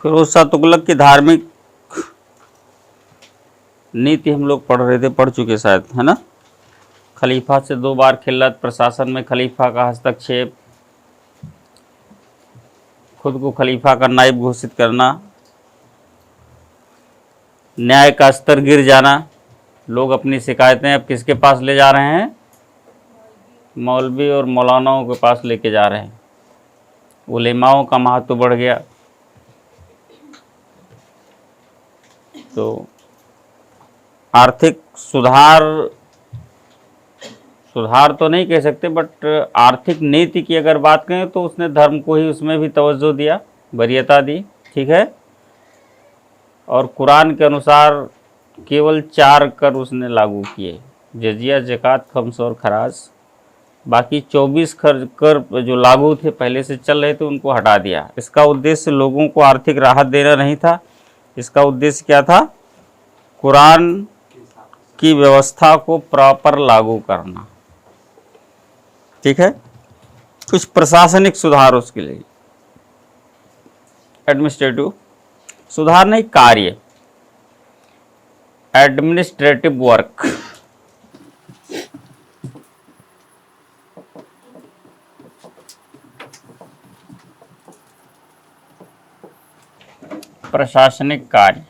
फिरोज शाह तुगलक की धार्मिक नीति हम लोग पढ़ रहे थे, पढ़ चुके शायद, है ना। खलीफा से 2 बार खिल्लत, प्रशासन में खलीफा का हस्तक्षेप, खुद को खलीफा का नायब घोषित करना, न्याय का स्तर गिर जाना। लोग अपनी शिकायतें अब किसके पास ले जा रहे हैं? मौलवी और मौलानाओं के पास लेके जा रहे हैं। उलेमाओं का महत्व बढ़ गया। तो आर्थिक सुधार तो नहीं कह सकते, बट आर्थिक नीति की अगर बात करें तो उसने धर्म को ही उसमें भी तवज्जो दिया, वरीयता दी, ठीक है। और कुरान के अनुसार केवल 4 कर उसने लागू किए, जजिया, ज़कात, खम्स और खराज। बाकी 24 कर जो लागू थे, पहले से चल रहे थे, उनको हटा दिया। इसका उद्देश्य लोगों को आर्थिक राहत देना नहीं था। इसका उद्देश्य क्या था? कुरान की व्यवस्था को प्रॉपर लागू करना, ठीक है। कुछ प्रशासनिक सुधार उसके लिए, एडमिनिस्ट्रेटिव सुधार नहीं, कार्य, एडमिनिस्ट्रेटिव वर्क। प्रशासनिक कार्य।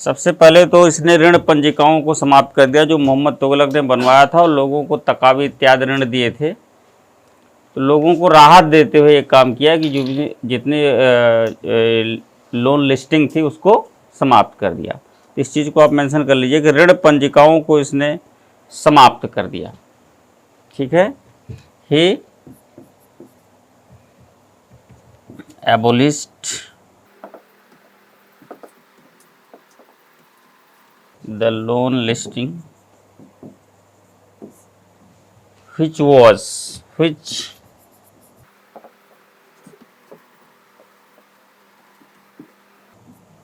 सबसे पहले तो इसने ऋण पंजिकाओं को समाप्त कर दिया जो मोहम्मद तुगलक ने बनवाया था और लोगों को तकावी इत्यादि ऋण दिए थे। तो लोगों को राहत देते हुए एक काम किया कि जो भी जितने लोन लिस्टिंग थी उसको समाप्त कर दिया। इस चीज़ को आप मेंशन कर लीजिए कि ऋण पंजिकाओं को इसने समाप्त कर दिया, ठीक है। ही abolished the loan listing which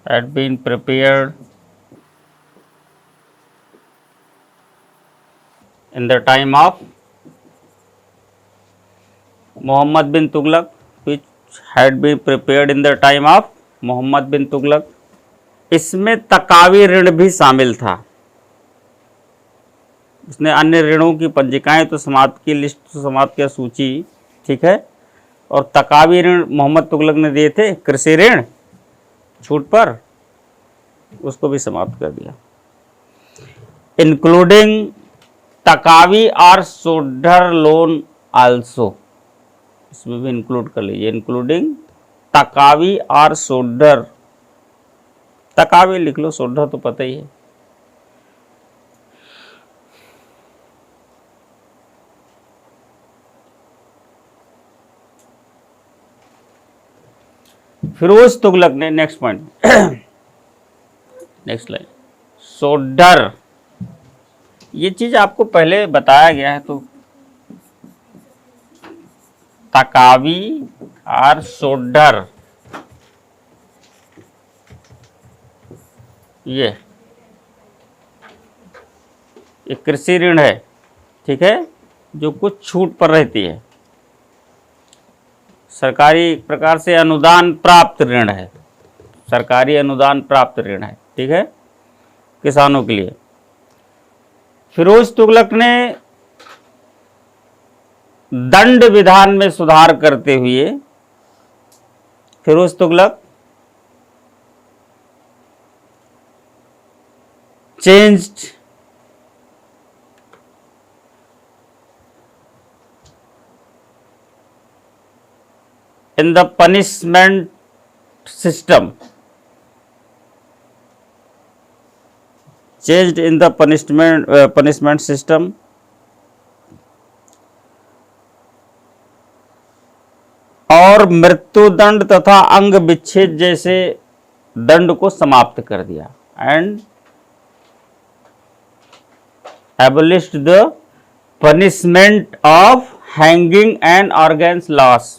had been prepared in the time of Muhammad bin Tughlaq, which had been prepared in the time of Muhammad bin Tughlaq। इसमें तकावी ऋण भी शामिल था। उसने अन्य ऋणों की पंजिकाएं तो समाप्त की, लिस्ट तो समाप्त किया, सूची, ठीक है। और तकावी ऋण मोहम्मद तुगलक ने दिए थे, कृषि ऋण छूट पर, उसको भी समाप्त कर दिया। इंक्लूडिंग तकावी और सोल्डर लोन आल्सो, इसमें भी इंक्लूड कर लीजिए, इंक्लूडिंग तकावी और सोल्डर। तकावी लिख लो, सोल्डर तो पता ही है। फिरोज तुगलक ने, next point, next line, soldier. ये चीज आपको पहले बताया गया है। तो तकावी और सोल्डर, ये कृषि ऋण है, ठीक है, जो कुछ छूट पर रहती है। सरकारी एक प्रकार से अनुदान प्राप्त ऋण है, सरकारी अनुदान प्राप्त ऋण है, ठीक है, किसानों के लिए। फिरोज तुगलक ने दंड विधान में सुधार करते हुए, Firoz Tughlaq changed in the punishment system, changed in the punishment system, और मृत्युदंड तथा अंग विच्छेद जैसे दंड को समाप्त कर दिया। And abolished the punishment of hanging and organs loss।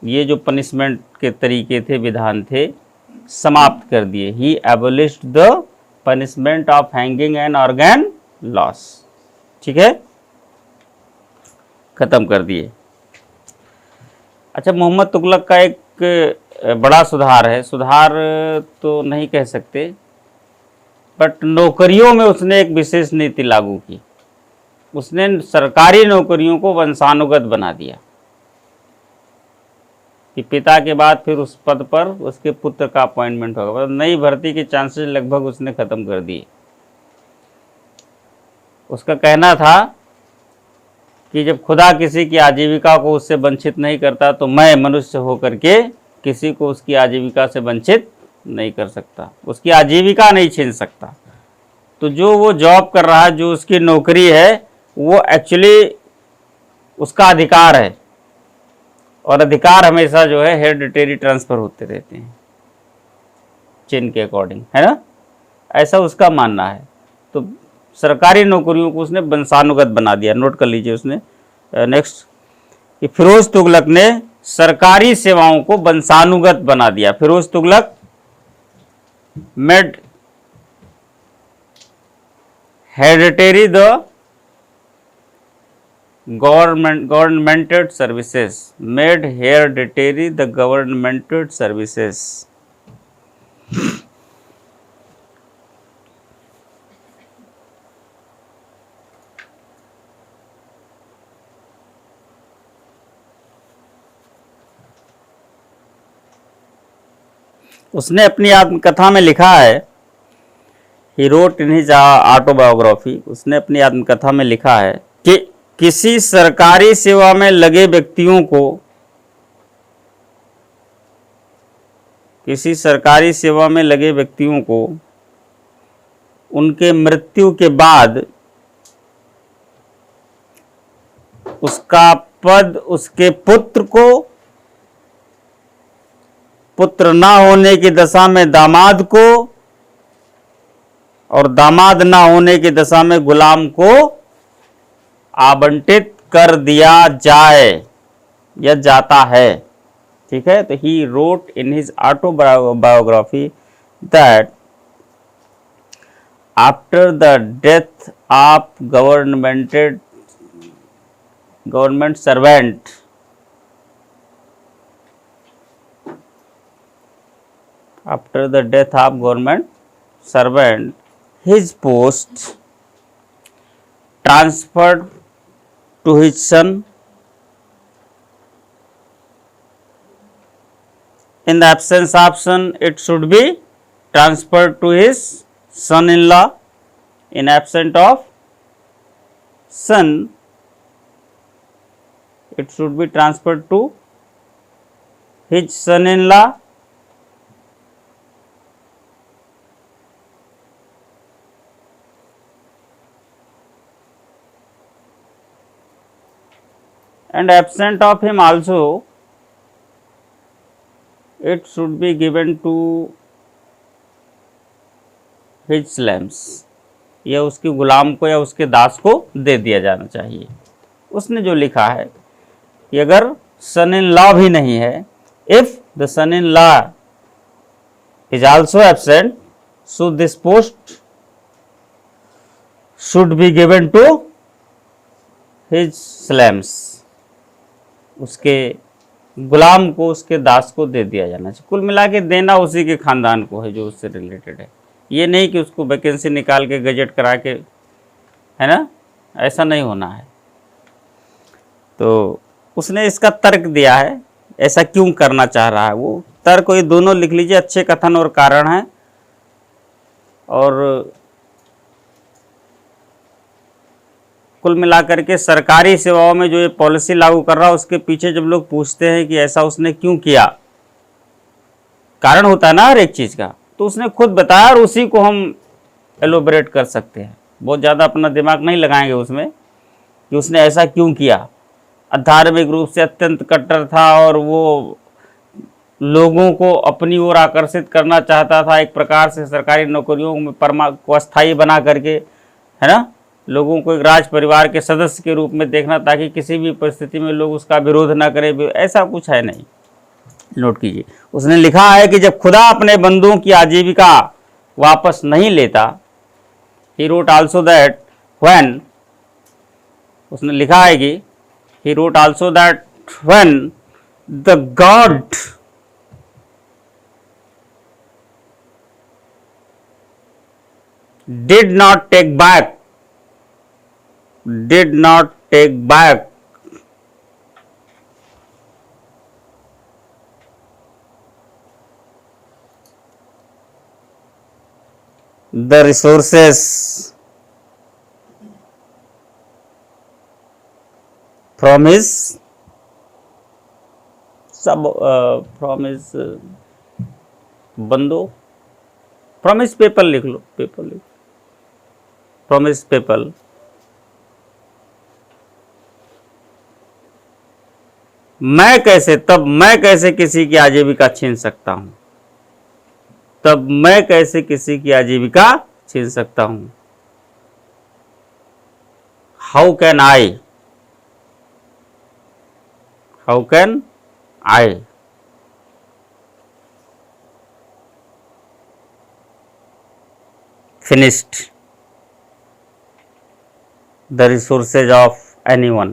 ये जो पनिशमेंट के तरीके थे, विधान थे, समाप्त कर दिए। He abolished the punishment of hanging and organ loss, ठीक है। ख़त्म कर दिए। अच्छा, मोहम्मद तुगलक का एक बड़ा सुधार है, सुधार तो नहीं कह सकते, बट नौकरियों में उसने एक विशेष नीति लागू की। उसने सरकारी नौकरियों को वंशानुगत बना दिया कि पिता के बाद फिर उस पद पर उसके पुत्र का अपॉइंटमेंट होगा। मतलब नई भर्ती के चांसेस लगभग उसने ख़त्म कर दिए। उसका कहना था कि जब खुदा किसी की आजीविका को उससे वंचित नहीं करता तो मैं मनुष्य होकर के किसी को उसकी आजीविका से वंचित नहीं कर सकता, उसकी आजीविका नहीं छीन सकता। तो जो वो जॉब कर रहा है, जो उसकी नौकरी है, वो एक्चुअली उसका अधिकार है, और अधिकार हमेशा जो है हेरिडिटरी ट्रांसफ़र होते रहते हैं चेन के अकॉर्डिंग, है ना, ऐसा उसका मानना है। तो सरकारी नौकरियों को उसने वंशानुगत बना दिया। नोट कर लीजिए उसने नेक्स्ट कि फिरोज तुगलक ने सरकारी सेवाओं को वंशानुगत बना दिया। Firoz Tughlaq made hereditary the governmented services, made hereditary the governmented services. उसने अपनी आत्मकथा में लिखा है, he wrote in his autobiography, उसने अपनी आत्मकथा में लिखा है कि किसी सरकारी सेवा में लगे व्यक्तियों को, किसी सरकारी सेवा में लगे व्यक्तियों को उनके मृत्यु के बाद उसका पद उसके पुत्र को, पुत्र ना होने की दशा में दामाद को, और दामाद ना होने की दशा में गुलाम को आवंटित कर दिया जाए या जाता है। ठीक है, तो he wrote in his autobiography that after the death of government servant, after the death of government servant, his post transferred to his son. In the absence of son, it should be transferred to his son-in-law. In absence of son, it should be transferred to his son-in-law. And absent of him also, it should be given to his slaves, या उसके गुलाम को या उसके दास को दे दिया जाना चाहिए। उसने जो लिखा है कि अगर सन इन लॉ भी नहीं है, if the son in law is also absent, so this post should be given to his slaves, उसके गुलाम को, उसके दास को दे दिया जाना चाहिए। कुल मिला के देना उसी के खानदान को है जो उससे रिलेटेड है। ये नहीं कि उसको वैकेंसी निकाल के गजट करा के, है ना, ऐसा नहीं होना है। तो उसने इसका तर्क दिया है, ऐसा क्यों करना चाह रहा है वो तर्क, ये दोनों लिख लीजिए, अच्छे कथन और कारण हैं। और कुल मिलाकर के सरकारी सेवाओं में जो ये पॉलिसी लागू कर रहा है, उसके पीछे जब लोग पूछते हैं कि ऐसा उसने क्यों किया, कारण होता है ना हर एक चीज़ का, तो उसने खुद बताया और उसी को हम एलोबरेट कर सकते हैं। बहुत ज़्यादा अपना दिमाग नहीं लगाएंगे उसमें कि उसने ऐसा क्यों किया। धार्मिक रूप से अत्यंत कट्टर था और वो लोगों को अपनी ओर आकर्षित करना चाहता था, एक प्रकार से सरकारी नौकरियों में को अस्थायी बना करके, है ना, लोगों को एक राज परिवार के सदस्य के रूप में देखना, ताकि किसी भी परिस्थिति में लोग उसका विरोध ना करें। ऐसा कुछ है नहीं। नोट कीजिए, उसने लिखा है कि जब खुदा अपने बंदों की आजीविका वापस नहीं लेता, he wrote also that when, उसने लिखा है कि He wrote also that when the god did not take back the resources from his बंदो, from his people लिख लो, from his people, मैं कैसे किसी की आजीविका छीन सकता हूं, तब मैं कैसे किसी की आजीविका छीन सकता हूं। How can I finished the resources of anyone,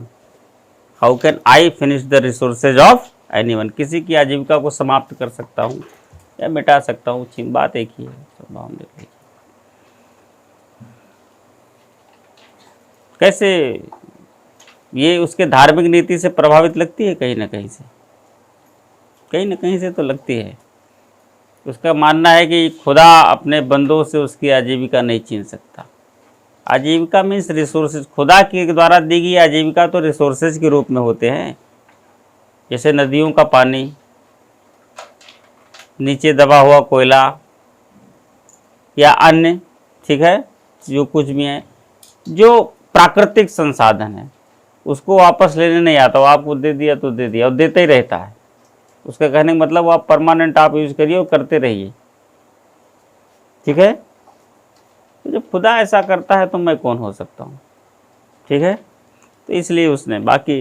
how can I finish the resources of anyone, किसी की आजीविका को समाप्त कर सकता हूँ या मिटा सकता हूँ, छीन, बात एक ही है। स्वभाव देख लीजिए कैसे ये उसके धार्मिक नीति से प्रभावित लगती है, कहीं ना कहीं से तो लगती है। उसका मानना है कि खुदा अपने बंदों से उसकी आजीविका नहीं छीन सकता। आजीविका मीन्स रिसोर्सेज, खुदा के द्वारा दी गई आजीविका तो रिसोर्सेज के रूप में होते हैं, जैसे नदियों का पानी, नीचे दबा हुआ कोयला या अन्य, ठीक है, जो कुछ भी है, जो प्राकृतिक संसाधन है, उसको वापस लेने नहीं आता, वो आपको दे दिया तो दे दिया और देते ही रहता है। उसका कहने का मतलब वो आप परमानेंट आप यूज करिए और करते रहिए, ठीक है। तो जब खुदा ऐसा करता है तो मैं कौन हो सकता हूँ, ठीक है। तो इसलिए उसने बाकी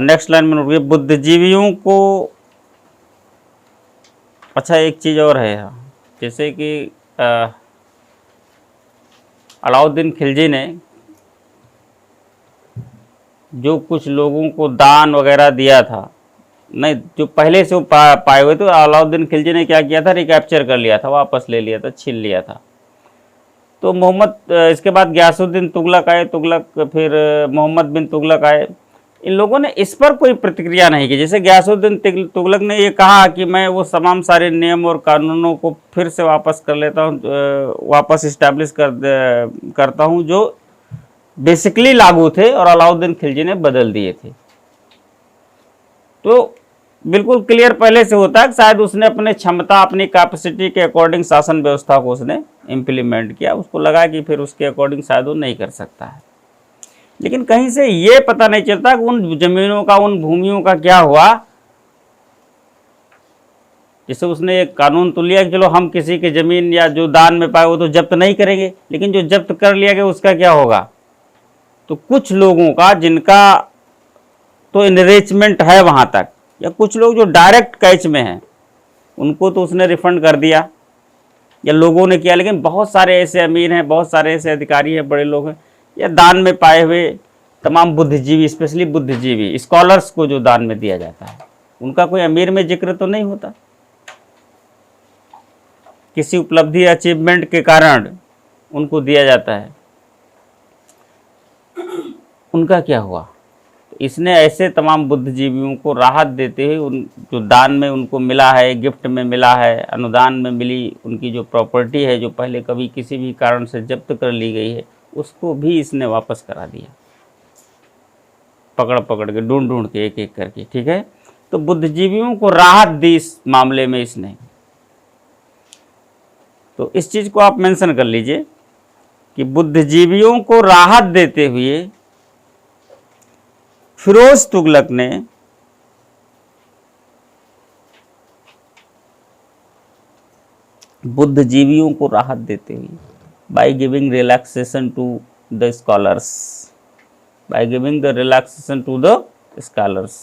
नेक्स्ट लाइन में नोट किया, बुद्धिजीवियों को, अच्छा एक चीज़ और है यहाँ, जैसे कि अलाउद्दीन खिलजी ने जो कुछ लोगों को दान वगैरह दिया था, नहीं जो पहले से वो पाए हुए थे, अलाउद्दीन खिलजी ने क्या किया था, रिकैप्चर कर लिया था, वापस ले लिया था, छीन लिया था। तो मोहम्मद, इसके बाद गयासुद्दीन तुगलक आए, फिर मोहम्मद बिन तुगलक आए, इन लोगों ने इस पर कोई प्रतिक्रिया नहीं की। जैसे गयासुद्दीन तुगलक ने ये कहा कि मैं वो तमाम सारे नियम और कानूनों को फिर से वापस कर लेता हूँ, वापस इस्टेब्लिश करता हूँ जो बेसिकली लागू थे और अलाउद्दीन खिलजी ने बदल दिए थे। तो बिल्कुल क्लियर पहले से होता है कि शायद उसने अपने क्षमता, अपनी कैपेसिटी के अकॉर्डिंग शासन व्यवस्था को उसने इम्प्लीमेंट किया, उसको लगा कि फिर उसके अकॉर्डिंग शायद वो नहीं कर सकता है। लेकिन कहीं से ये पता नहीं चलता कि उन जमीनों का, उन भूमियों का क्या हुआ। जैसे उसने एक कानून तो लिया कि चलो हम किसी की जमीन या जो दान में पाए वो तो जब्त नहीं करेंगे, लेकिन जो जब्त कर लिया गया उसका क्या होगा। तो कुछ लोगों का, जिनका तो इनरिचमेंट है वहां तक, या कुछ लोग जो डायरेक्ट कैच में हैं, उनको तो उसने रिफंड कर दिया या लोगों ने किया। लेकिन बहुत सारे ऐसे अमीर हैं, बहुत सारे ऐसे अधिकारी हैं, बड़े लोग हैं, या दान में पाए हुए तमाम बुद्धिजीवी, स्पेशली बुद्धिजीवी स्कॉलर्स को जो दान में दिया जाता है, उनका कोई अमीर में जिक्र तो नहीं होता। किसी उपलब्धि, अचीवमेंट के कारण उनको दिया जाता है, उनका क्या हुआ। इसने ऐसे तमाम बुद्धिजीवियों को राहत देते हुए उन जो दान में उनको मिला है, गिफ्ट में मिला है, अनुदान में मिली उनकी जो प्रॉपर्टी है, जो पहले कभी किसी भी कारण से जब्त कर ली गई है, उसको भी इसने वापस करा दिया, पकड़ पकड़ के, ढूंढ ढूंढ के, एक एक करके, ठीक है। तो बुद्धिजीवियों को राहत दी इस मामले में इसने। तो इस चीज़ को आप मेंशन कर लीजिए कि बुद्धिजीवियों को राहत देते हुए फिरोज तुगलक ने बुद्धिजीवियों को राहत देते हुए, by giving relaxation to the scholars, by giving the relaxation to the scholars,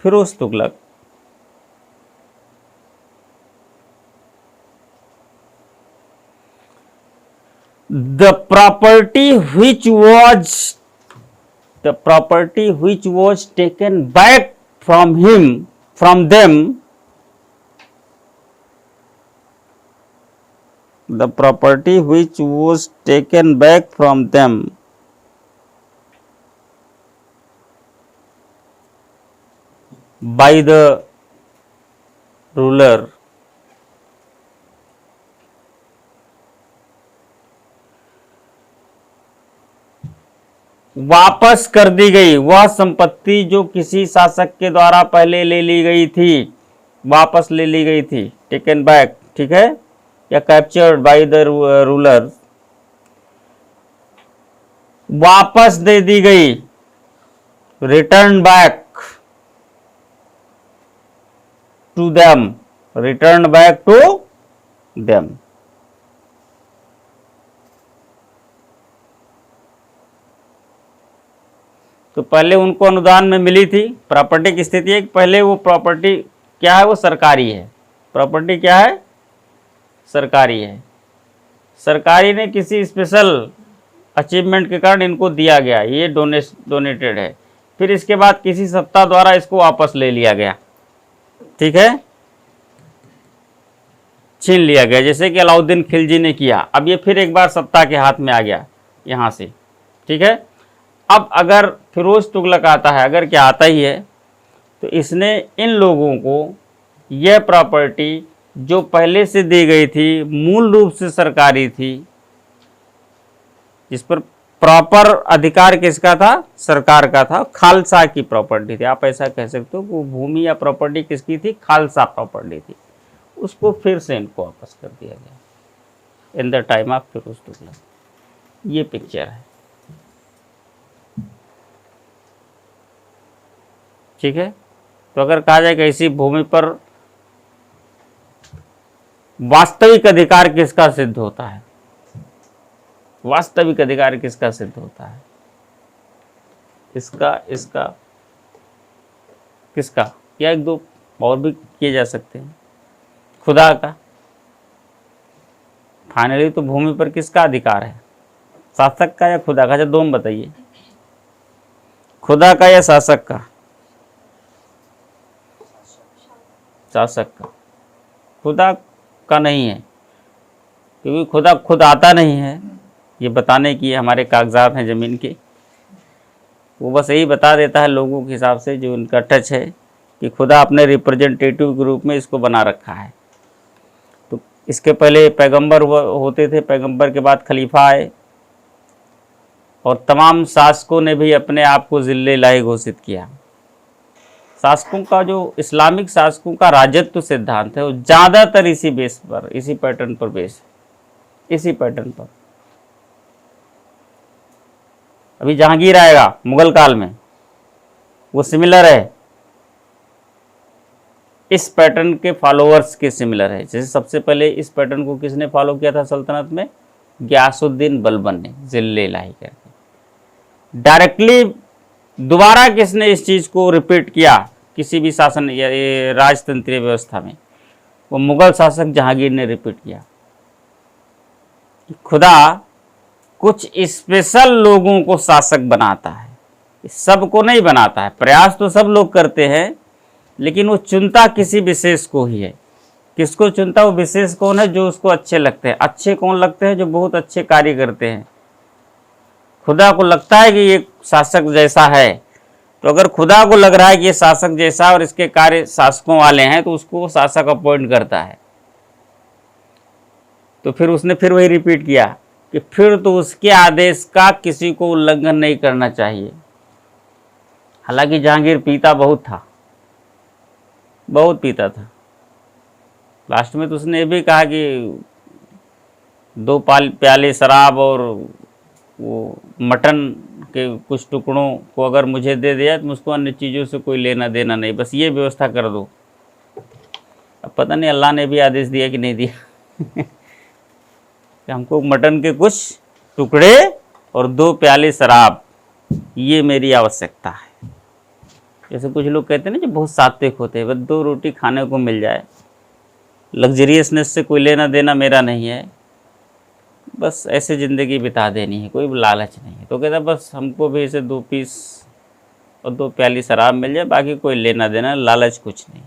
Firoz Tughlaq the property which was taken back from them, the property which was taken back from them by the ruler वापस कर दी गई। वह संपत्ति जो किसी शासक के द्वारा पहले ले ली गई थी, वापस ले ली गई थी, टेकन बैक, ठीक है, या कैप्चर्ड बाय द रूलर, वापस दे दी गई, return back to them, return back to them. तो पहले उनको अनुदान में मिली थी। प्रॉपर्टी की स्थिति है कि पहले वो प्रॉपर्टी क्या है, वो सरकारी है। प्रॉपर्टी क्या है, सरकारी है। सरकारी ने किसी स्पेशल अचीवमेंट के कारण इनको दिया गया, ये डोनेटेड है। फिर इसके बाद किसी सत्ता द्वारा इसको वापस ले लिया गया, ठीक है, छीन लिया गया, जैसे कि अलाउद्दीन खिलजी ने किया। अब ये फिर एक बार सत्ता के हाथ में आ गया यहाँ से, ठीक है। अब अगर फिरोज तुगलक आता है, अगर क्या आता ही है, तो इसने इन लोगों को यह प्रॉपर्टी जो पहले से दी गई थी, मूल रूप से सरकारी थी, जिस पर प्रॉपर अधिकार किसका था, सरकार का था, खालसा की प्रॉपर्टी थी। आप ऐसा कह सकते हो कि वो भूमि या प्रॉपर्टी किसकी थी, खालसा प्रॉपर्टी थी। उसको फिर से इनको वापस कर दिया गया in the time of Firoz Tughlaq. ये पिक्चर है, ठीक है। तो अगर कहा जाए कि ऐसी भूमि पर वास्तविक अधिकार किसका सिद्ध होता है, वास्तविक अधिकार किसका सिद्ध होता है, इसका किसका, या एक दो और भी किए जा सकते हैं, खुदा का। फाइनली तो भूमि पर किसका अधिकार है, शासक का या खुदा का? अच्छा दोनों बताइए, खुदा का या शासक का? शासक का। खुदा का नहीं है, क्योंकि खुदा खुद आता नहीं है। ये बताने की हमारे कागजात हैं ज़मीन के, वो बस यही बता देता है लोगों के हिसाब से जो उनका टच है, कि खुदा अपने रिप्रेजेंटेटिव के रूप में इसको बना रखा है। तो इसके पहले पैगंबर होते थे, पैगंबर के बाद खलीफा आए, और तमाम शासकों ने भी अपने आप को ज़िल्ले इलाही घोषित किया। शासकों का जो इस्लामिक शासकों का राजत्व सिद्धांत है, वो ज़्यादातर इसी बेस पर, इसी पैटर्न पर बेस, इसी पैटर्न पर। अभी जहांगीर आएगा मुगल काल में, वो सिमिलर है, इस पैटर्न के फॉलोअर्स के सिमिलर है। जैसे सबसे पहले इस पैटर्न को किसने फॉलो किया था सल्तनत में, गियासुद्दीन बलबन ने, ज़िल्ले इलाही करके। डायरेक्टली दोबारा किसने इस चीज़ को रिपीट किया किसी भी शासन या राजतंत्रीय व्यवस्था में, वो मुगल शासक जहांगीर ने रिपीट किया। खुदा कुछ स्पेशल लोगों को शासक बनाता है, सबको नहीं बनाता है। प्रयास तो सब लोग करते हैं, लेकिन वो चुनता किसी विशेष को ही है। किसको चुनता? वो विशेष कौन है? जो उसको अच्छे लगते हैं। अच्छे कौन लगते हैं? जो बहुत अच्छे कार्य करते हैं। खुदा को लगता है कि ये शासक जैसा है, तो अगर खुदा को लग रहा है कि ये शासक जैसा और इसके कार्य शासकों वाले हैं, तो उसको शासक अपॉइंट करता है। तो फिर उसने फिर वही रिपीट किया कि फिर तो उसके आदेश का किसी को उल्लंघन नहीं करना चाहिए। हालांकि जहांगीर पीता बहुत था, बहुत पीता था। लास्ट में तो उसने ये भी कहा कि 2 प्याले शराब और वो मटन के कुछ टुकड़ों को अगर मुझे दे दिया तो मुझको अन्य चीज़ों से कोई लेना देना नहीं, बस ये व्यवस्था कर दो। अब पता नहीं अल्लाह ने भी आदेश दिया कि नहीं दिया कि हमको मटन के कुछ टुकड़े और 2 प्याले शराब, ये मेरी आवश्यकता है। जैसे कुछ लोग कहते हैं ना जो बहुत सात्विक होते हैं, बस 2 रोटी खाने को मिल जाए, लग्जरियसनेस से कोई लेना देना मेरा नहीं है, बस ऐसे ज़िंदगी बिता देनी है, कोई लालच नहीं है। तो कहता बस हमको भी ऐसे 2 पीस और 2 प्याली शराब मिल जाए, बाकी कोई लेना देना, लालच कुछ नहीं।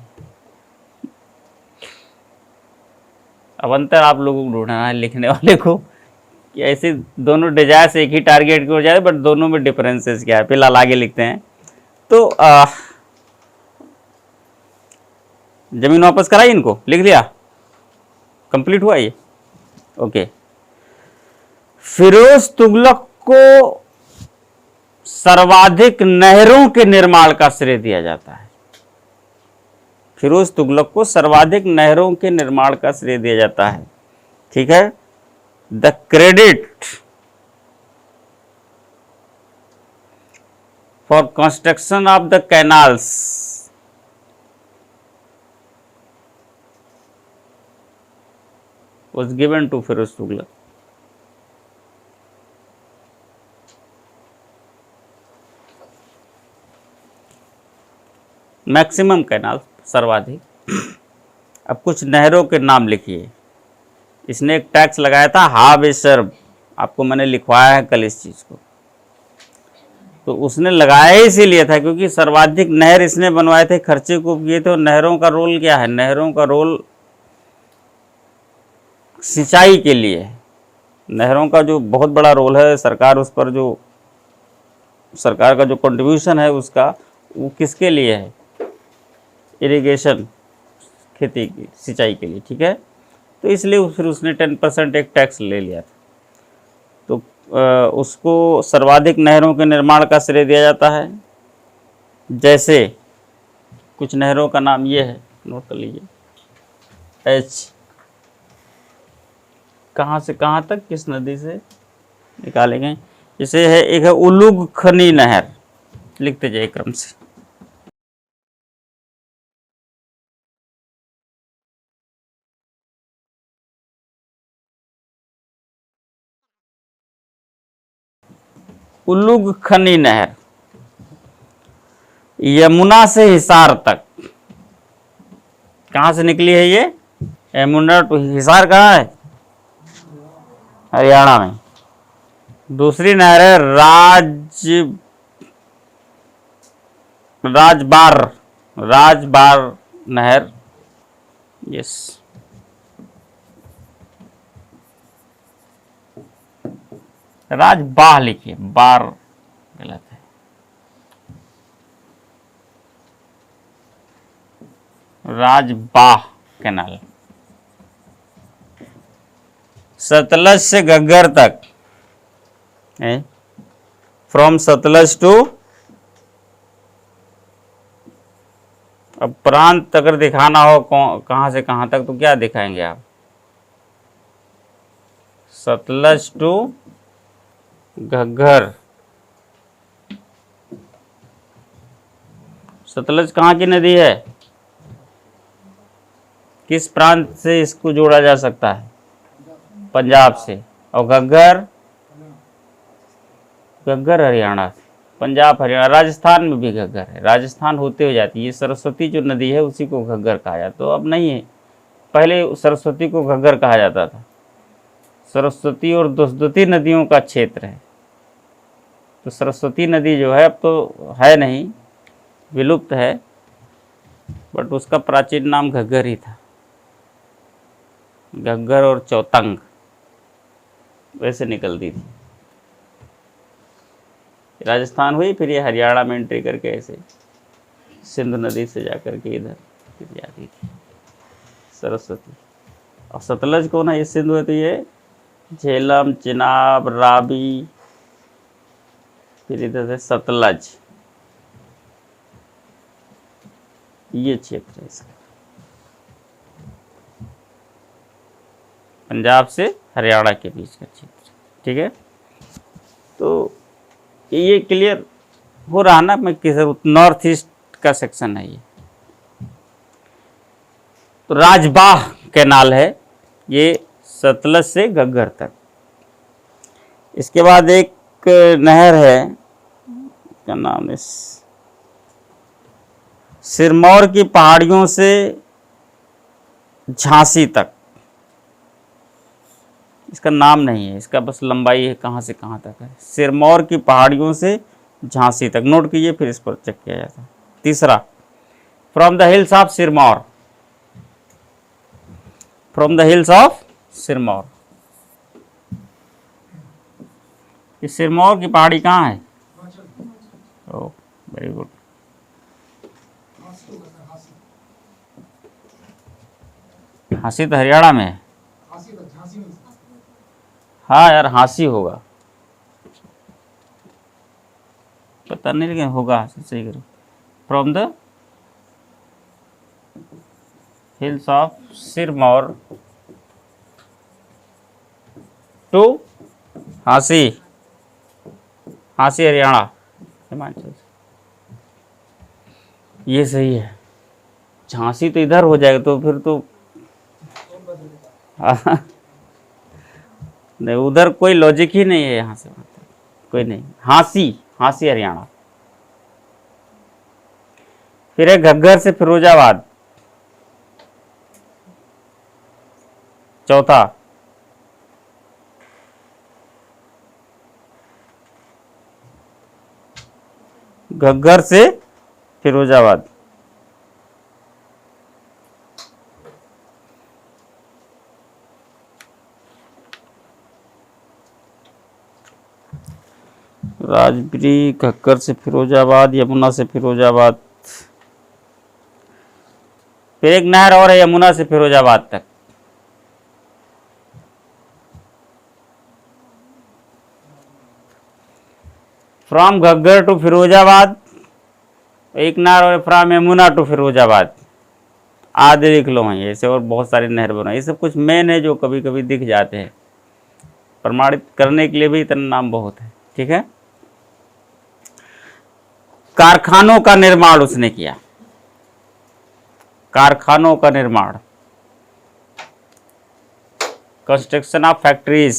अब अंतर आप लोगों को ढूंढना है, लिखने वाले को, कि ऐसे दोनों डिजायर्स एक ही टारगेट की ओर जाए, बट दोनों में डिफरेंसेस क्या है। फिलहाल आगे लिखते हैं। तो जमीन वापस कराई, इनको लिख दिया, कंप्लीट हुआ ये। ओके। फिरोज तुगलक को सर्वाधिक नहरों के निर्माण का श्रेय दिया जाता है। फिरोज तुगलक को सर्वाधिक नहरों के निर्माण का श्रेय दिया जाता है। ठीक है। The credit for construction of the canals was given to Firoz Tughlaq. Maximum canal, सर्वाधिक। अब कुछ नहरों के नाम लिखिए। इसने एक टैक्स लगाया था हावेसर, आपको मैंने लिखवाया है कल इस चीज़ को। तो उसने लगाया ही इसीलिए था क्योंकि सर्वाधिक नहर इसने बनवाए थे, खर्चे को किए थे। और नहरों का रोल क्या है? नहरों का रोल सिंचाई के लिए है। नहरों का जो बहुत बड़ा रोल है, सरकार उस पर जो सरकार का जो कंट्रीब्यूशन है उसका, वो किसके लिए है? इरिगेशन, खेती की सिंचाई के लिए। ठीक है। तो इसलिए फिर उसने 10% एक टैक्स ले लिया था। तो उसको सर्वाधिक नहरों के निर्माण का श्रेय दिया जाता है। जैसे कुछ नहरों का नाम ये है, नोट कर लीजिए। एच कहाँ से कहाँ तक, किस नदी से निकाले गए? जैसे है, एक है उलुग खनी नहर, लिखते जाइए क्रम से। उलुग खनी नहर यमुना से हिसार तक। कहाँ से निकली है ये? यमुना टू हिसार कहाँ है? हरियाणा में। दूसरी नहर है राजबार नहर। यस, राजबाह लिखिए, बार गलत है। राजबाह कैनाल सतलज से घग्गर तक है। फ्रॉम सतलज टू, अब प्रांत अगर दिखाना हो कहां से कहां तक, तो क्या दिखाएंगे आप? सतलज टू घग्गर। सतलज कहाँ की नदी है? किस प्रांत से इसको जोड़ा जा सकता है? पंजाब से। और घग्गर, घग्गर हरियाणा से। पंजाब, हरियाणा, राजस्थान में भी घग्गर है। राजस्थान होते हुए जाती है। ये सरस्वती जो नदी है उसी को घग्गर कहा जाता है। तो अब नहीं है, पहले सरस्वती को घग्गर कहा जाता था। सरस्वती और दुष्दुती नदियों का क्षेत्र है। तो सरस्वती नदी जो है अब तो है नहीं, विलुप्त है, बट उसका प्राचीन नाम घग्गर ही था। घग्गर और चौतंग वैसे निकलती थी। राजस्थान हुई, फिर ये हरियाणा में एंट्री करके ऐसे सिंधु नदी से जाकर के इधर फिर जाती थी सरस्वती। और सतलज कौन है? ये सिंधु है, तो ये झेलम, चिनाब, रावी, फिर इधर से सतलज, ये क्षेत्र है इसका, पंजाब से हरियाणा के बीच का क्षेत्र। ठीक है। तो ये क्लियर हो रहा ना? मैं किस नॉर्थ ईस्ट का सेक्शन है ये। तो राजबाह कैनाल है ये, सतलज से घग्गर तक। इसके बाद एक नहर है, क्या नाम है, सिरमौर की पहाड़ियों से झांसी तक। इसका नाम नहीं है, इसका बस लंबाई है कहाँ से कहाँ तक है। सिरमौर की पहाड़ियों से झांसी तक, नोट कीजिए फिर इस पर चेक किया जाता है। तीसरा, from the hills of Sirmaur, from the hills of Sirmaur. ये सिरमौर की पहाड़ी कहाँ है? Oh very good. हाँसी तो हरियाणा में है। हाँ यार हाँसी होगा, पता नहीं लेकिन होगा, सही करो। From the hills of Sirmaur to Hansi, Hansi Haryana, Himachal. ये सही है। झांसी तो इधर हो जाएगा तो फिर तो नहीं, उधर कोई लॉजिक ही नहीं है, यहाँ से कोई नहीं। हाँसी, हाँसी हरियाणा। फिर है घग्गर से फिरोजाबाद। चौथा, घग्गर से फिरोजाबाद। राजगिरी, घग्गर से फिरोजाबाद, यमुना से फिरोजाबाद। फिर एक नहर और है यमुना से फिरोजाबाद तक। फ्रॉम घग्गर टू फिरोजाबाद, एक नहर और फ्रॉम यमुना टू फिरोजाबाद। आधे लिख लो वहीं, ऐसे और बहुत सारी नहर बनाई। ये सब कुछ मेन है जो कभी कभी दिख जाते हैं, प्रमाणित करने के लिए भी इतना नाम बहुत है। ठीक है। कारखानों का निर्माण उसने किया, कारखानों का निर्माण, construction of factories,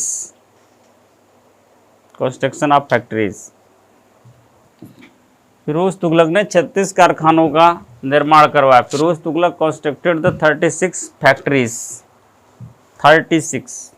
construction of factories. Firoz Tughlaq ने 36 कारखानों का निर्माण करवाया। Firoz Tughlaq constructed the 36 factories, 36।